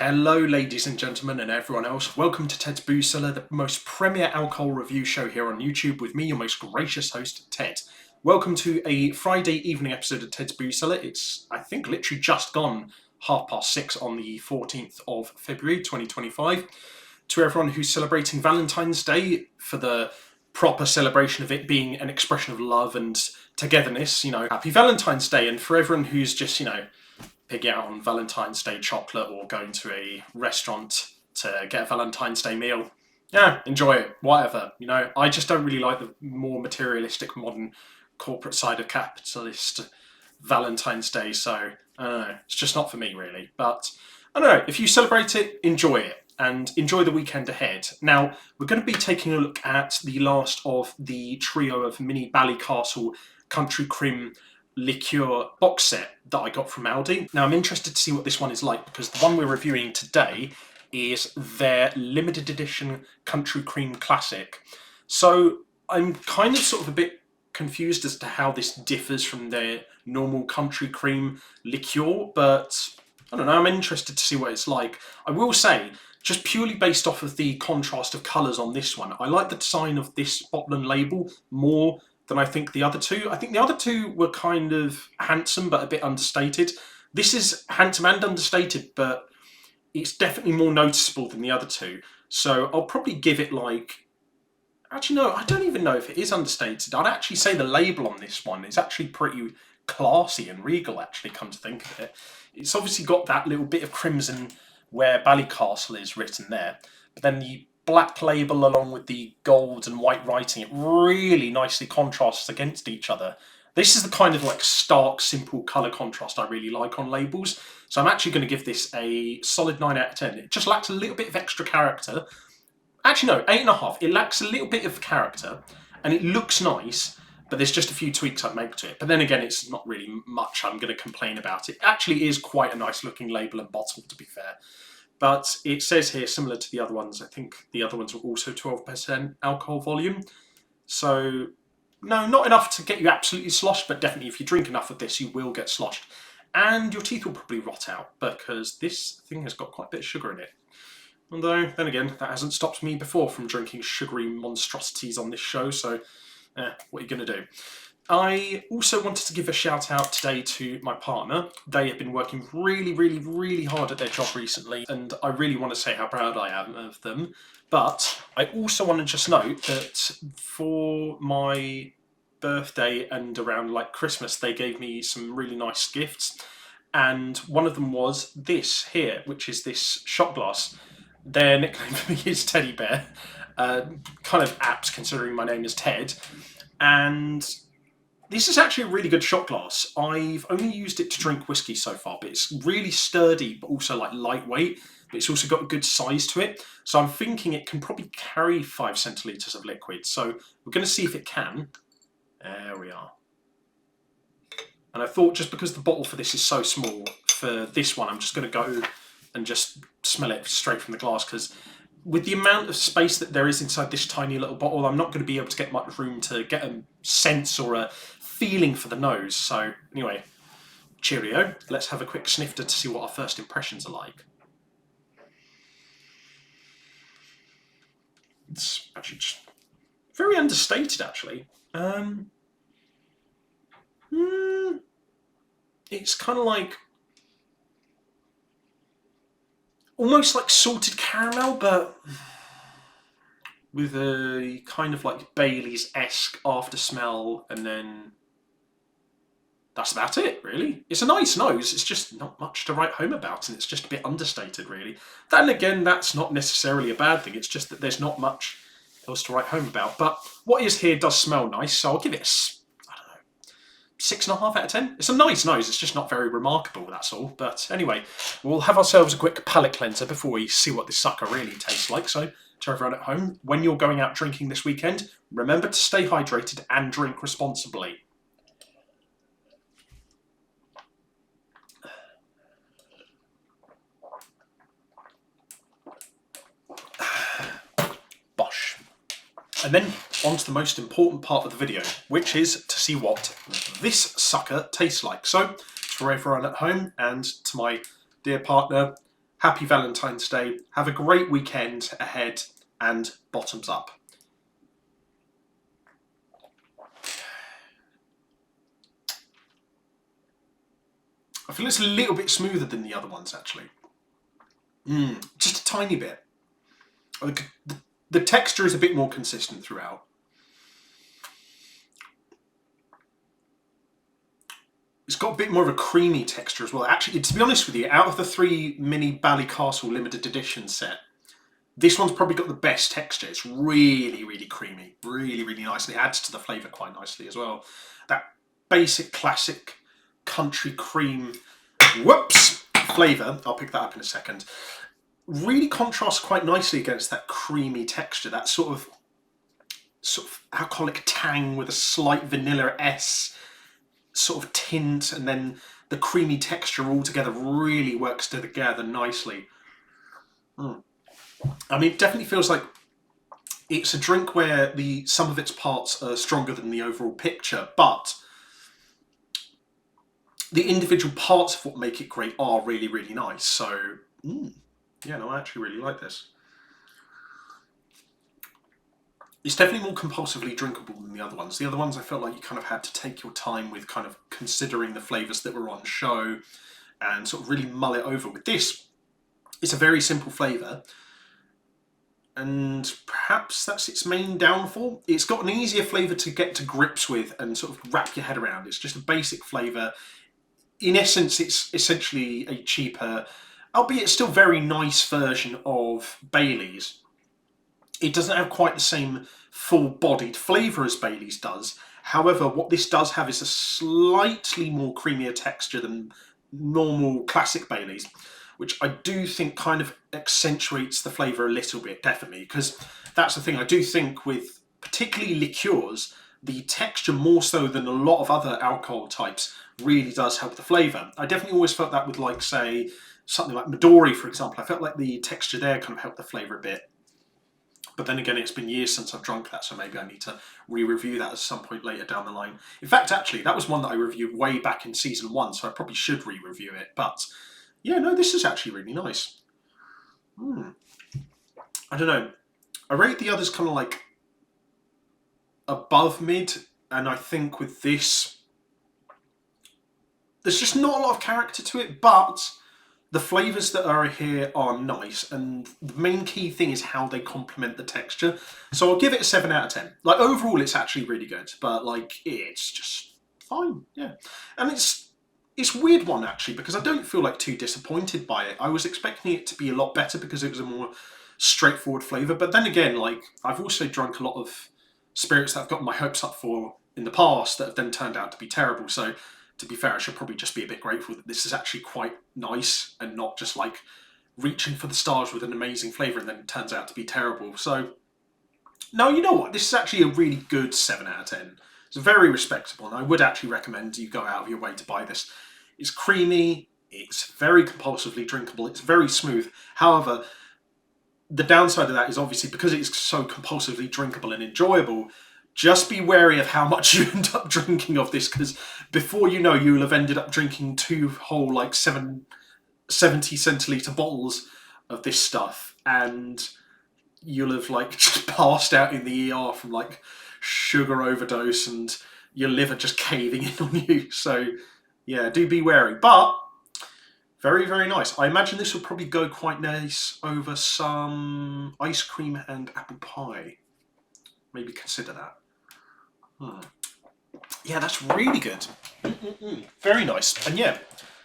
Hello ladies and gentlemen and everyone else, welcome to Ted's Booze Cellar, the most premier alcohol review show here on YouTube with me, your most gracious host, Ted. Welcome to a Friday evening episode of Ted's Booze Cellar. It's, I think, literally just gone 6:30 on the 14th of February 2025. To everyone who's celebrating Valentine's Day, for the proper celebration of it being an expression of love and togetherness, happy Valentine's Day. And for everyone who's just, pigging out on Valentine's Day chocolate or going to a restaurant to get a Valentine's Day meal, yeah, enjoy it, whatever. I just don't really like the more materialistic, modern, corporate side of capitalist Valentine's Day, so I don't know, it's just not for me really. But I don't know, if you celebrate it, enjoy it, and enjoy the weekend ahead. Now, we're going to be taking a look at the last of the trio of mini Ballycastle Country Cream liqueur box set that I got from Aldi. Now, I'm interested to see what this one is like, because the one we're reviewing today is their limited edition Country Cream Classic. So I'm kind of sort of a bit confused as to how this differs from their normal Country Cream liqueur, but I don't know, I'm interested to see what it's like. I will say, just purely based off of the contrast of colours on this one, I like the design of this bottle and label more than I think the other two. I think the other two were kind of handsome but a bit understated. This is handsome and understated, but it's definitely more noticeable than the other two. So I'll probably give it like... Actually, no, I don't even know if it is understated. I'd actually say the label on this one is actually pretty classy and regal, actually, come to think of it. It's obviously got that little bit of crimson where Ballycastle is written there, but then the black label along with the gold and white writing, it really nicely contrasts against each other. This is the kind of like stark, simple colour contrast I really like on labels. So I'm actually going to give this a solid 9 out of 10. It just lacks a little bit of extra character. Actually, no, 8.5. It lacks a little bit of character and it looks nice, but there's just a few tweaks I'd make to it. But then again, it's not really much I'm going to complain about. It actually is quite a nice looking label and bottle, to be fair. But it says here, similar to the other ones, I think the other ones were also 12% alcohol volume. So, no, not enough to get you absolutely sloshed, but definitely if you drink enough of this, you will get sloshed. And your teeth will probably rot out, because this thing has got quite a bit of sugar in it. Although, then again, that hasn't stopped me before from drinking sugary monstrosities on this show, so what are you going to do? I also wanted to give a shout out today to my partner. They have been working really hard at their job recently, and I really want to say how proud I am of them. But I also want to just note that for my birthday and around like Christmas, they gave me some really nice gifts. And one of them was this here, which is this shot glass. Their nickname for me is Teddy Bear. Kind of apt considering my name is Ted. And this is actually a really good shot glass. I've only used it to drink whiskey so far, but it's really sturdy, but also like lightweight. But it's also got a good size to it. So I'm thinking it can probably carry 5 centilitres of liquid. So we're going to see if it can. There we are. And I thought just because the bottle for this is so small, for this one, I'm just going to go and just smell it straight from the glass, because with the amount of space that there is inside this tiny little bottle, I'm not going to be able to get much room to get a sense or a feeling for the nose. So anyway, cheerio. Let's have a quick snifter to see what our first impressions are like. It's actually just very understated, actually. It's kind of like almost like salted caramel, but with a kind of like Baileys-esque after smell, and then that's about it, really. It's a nice nose, it's just not much to write home about, and it's just a bit understated, really. Then again, that's not necessarily a bad thing, it's just that there's not much else to write home about. But what is here does smell nice, so I'll give it I don't know, 6.5 out of 10. It's a nice nose, it's just not very remarkable, that's all. But anyway, we'll have ourselves a quick palate cleanser before we see what this sucker really tastes like. So, to everyone at home, when you're going out drinking this weekend, remember to stay hydrated and drink responsibly. Bosh. And then on to the most important part of the video, which is to see what this sucker tastes like. So, for everyone at home and to my dear partner, Happy Valentine's Day. Have a great weekend ahead, and bottoms up. I feel it's a little bit smoother than the other ones, actually. Just a tiny bit. The texture is a bit more consistent throughout. It's got a bit more of a creamy texture as well. Actually, to be honest with you, out of the 3 mini Ballycastle limited edition set, this one's probably got the best texture. It's really, really creamy. Really, really nice. And it adds to the flavour quite nicely as well. That basic, classic country cream, flavour, I'll pick that up in a second, really contrasts quite nicely against that creamy texture. That sort of alcoholic tang with a slight vanilla-esque sort of tint, and then the creamy texture all together really works together nicely. I mean, it definitely feels like it's a drink where the sum of its parts are stronger than the overall picture, but the individual parts of what make it great are really, really nice. So, yeah, no, I actually really like this. It's definitely more compulsively drinkable than the other ones. The other ones I felt like you kind of had to take your time with kind of considering the flavours that were on show and sort of really mull it over. With this, it's a very simple flavour, and perhaps that's its main downfall. It's got an easier flavour to get to grips with and sort of wrap your head around. It's just a basic flavour. In essence, it's essentially a cheaper, albeit still very nice version of Bailey's. It doesn't have quite the same full-bodied flavour as Bailey's does. However, what this does have is a slightly more creamier texture than normal classic Bailey's, which I do think kind of accentuates the flavour a little bit, definitely, because that's the thing. I do think with particularly liqueurs, the texture more so than a lot of other alcohol types really does help the flavour. I definitely always felt that with, like, say, something like Midori, for example. I felt like the texture there kind of helped the flavour a bit. But then again, it's been years since I've drunk that, so maybe I need to re-review that at some point later down the line. In fact, actually, that was one that I reviewed way back in season 1, so I probably should re-review it. But yeah, no, this is actually really nice. I don't know. I rate the others kind of like above mid, and I think with this, there's just not a lot of character to it, but the flavours that are here are nice, and the main key thing is how they complement the texture. So I'll give it a 7 out of 10. Like, overall, it's actually really good, but, like, it's just fine, yeah. And it's a weird one, actually, because I don't feel, like, too disappointed by it. I was expecting it to be a lot better because it was a more straightforward flavour, but then again, like, I've also drunk a lot of spirits that I've got my hopes up for in the past that have then turned out to be terrible, so to be fair, I should probably just be a bit grateful that this is actually quite nice and not just like reaching for the stars with an amazing flavour and then it turns out to be terrible. So, no, you know what? This is actually a really good 7 out of 10. It's very respectable, and I would actually recommend you go out of your way to buy this. It's creamy, it's very compulsively drinkable, it's very smooth. However, the downside of that is obviously because it's so compulsively drinkable and enjoyable, just be wary of how much you end up drinking of this, because before you know, you will have ended up drinking 2 whole, like, 70 centilitre bottles of this stuff, and you'll have, like, just passed out in the ER from, like, sugar overdose and your liver just caving in on you. So, yeah, do be wary. But very, very nice. I imagine this will probably go quite nice over some ice cream and apple pie. Maybe consider that. Yeah, that's really good. Very nice. And yeah,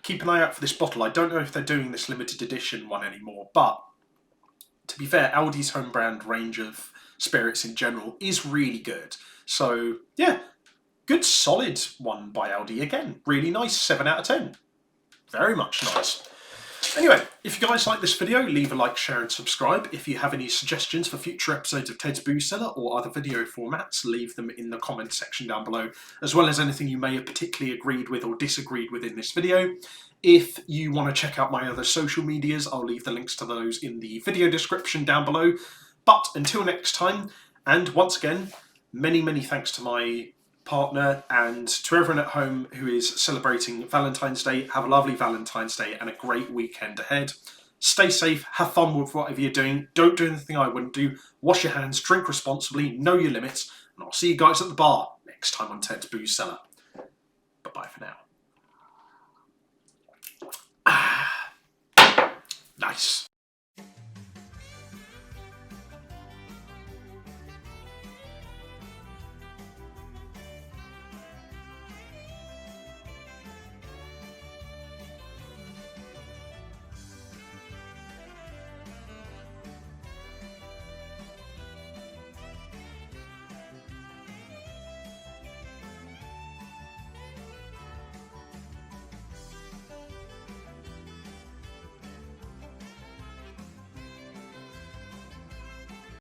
keep an eye out for this bottle. I don't know if they're doing this limited edition one anymore, but to be fair, Aldi's home brand range of spirits in general is really good. So yeah, good solid one by Aldi again. Really nice, 7 out of 10. Very much nice. Anyway, if you guys like this video, leave a like, share and subscribe. If you have any suggestions for future episodes of Ted's Booze Cellar or other video formats, leave them in the comments section down below, as well as anything you may have particularly agreed with or disagreed with in this video. If you want to check out my other social medias, I'll leave the links to those in the video description down below. But until next time, and once again, many, many thanks to my partner and to everyone at home who is celebrating Valentine's Day. Have a lovely Valentine's Day and a great weekend ahead. Stay safe, have fun with whatever you're doing. Don't do anything I wouldn't do. Wash your hands, drink responsibly, know your limits, and I'll see you guys at the bar next time on Ted's Booze Cellar. Bye-bye for now. Nice.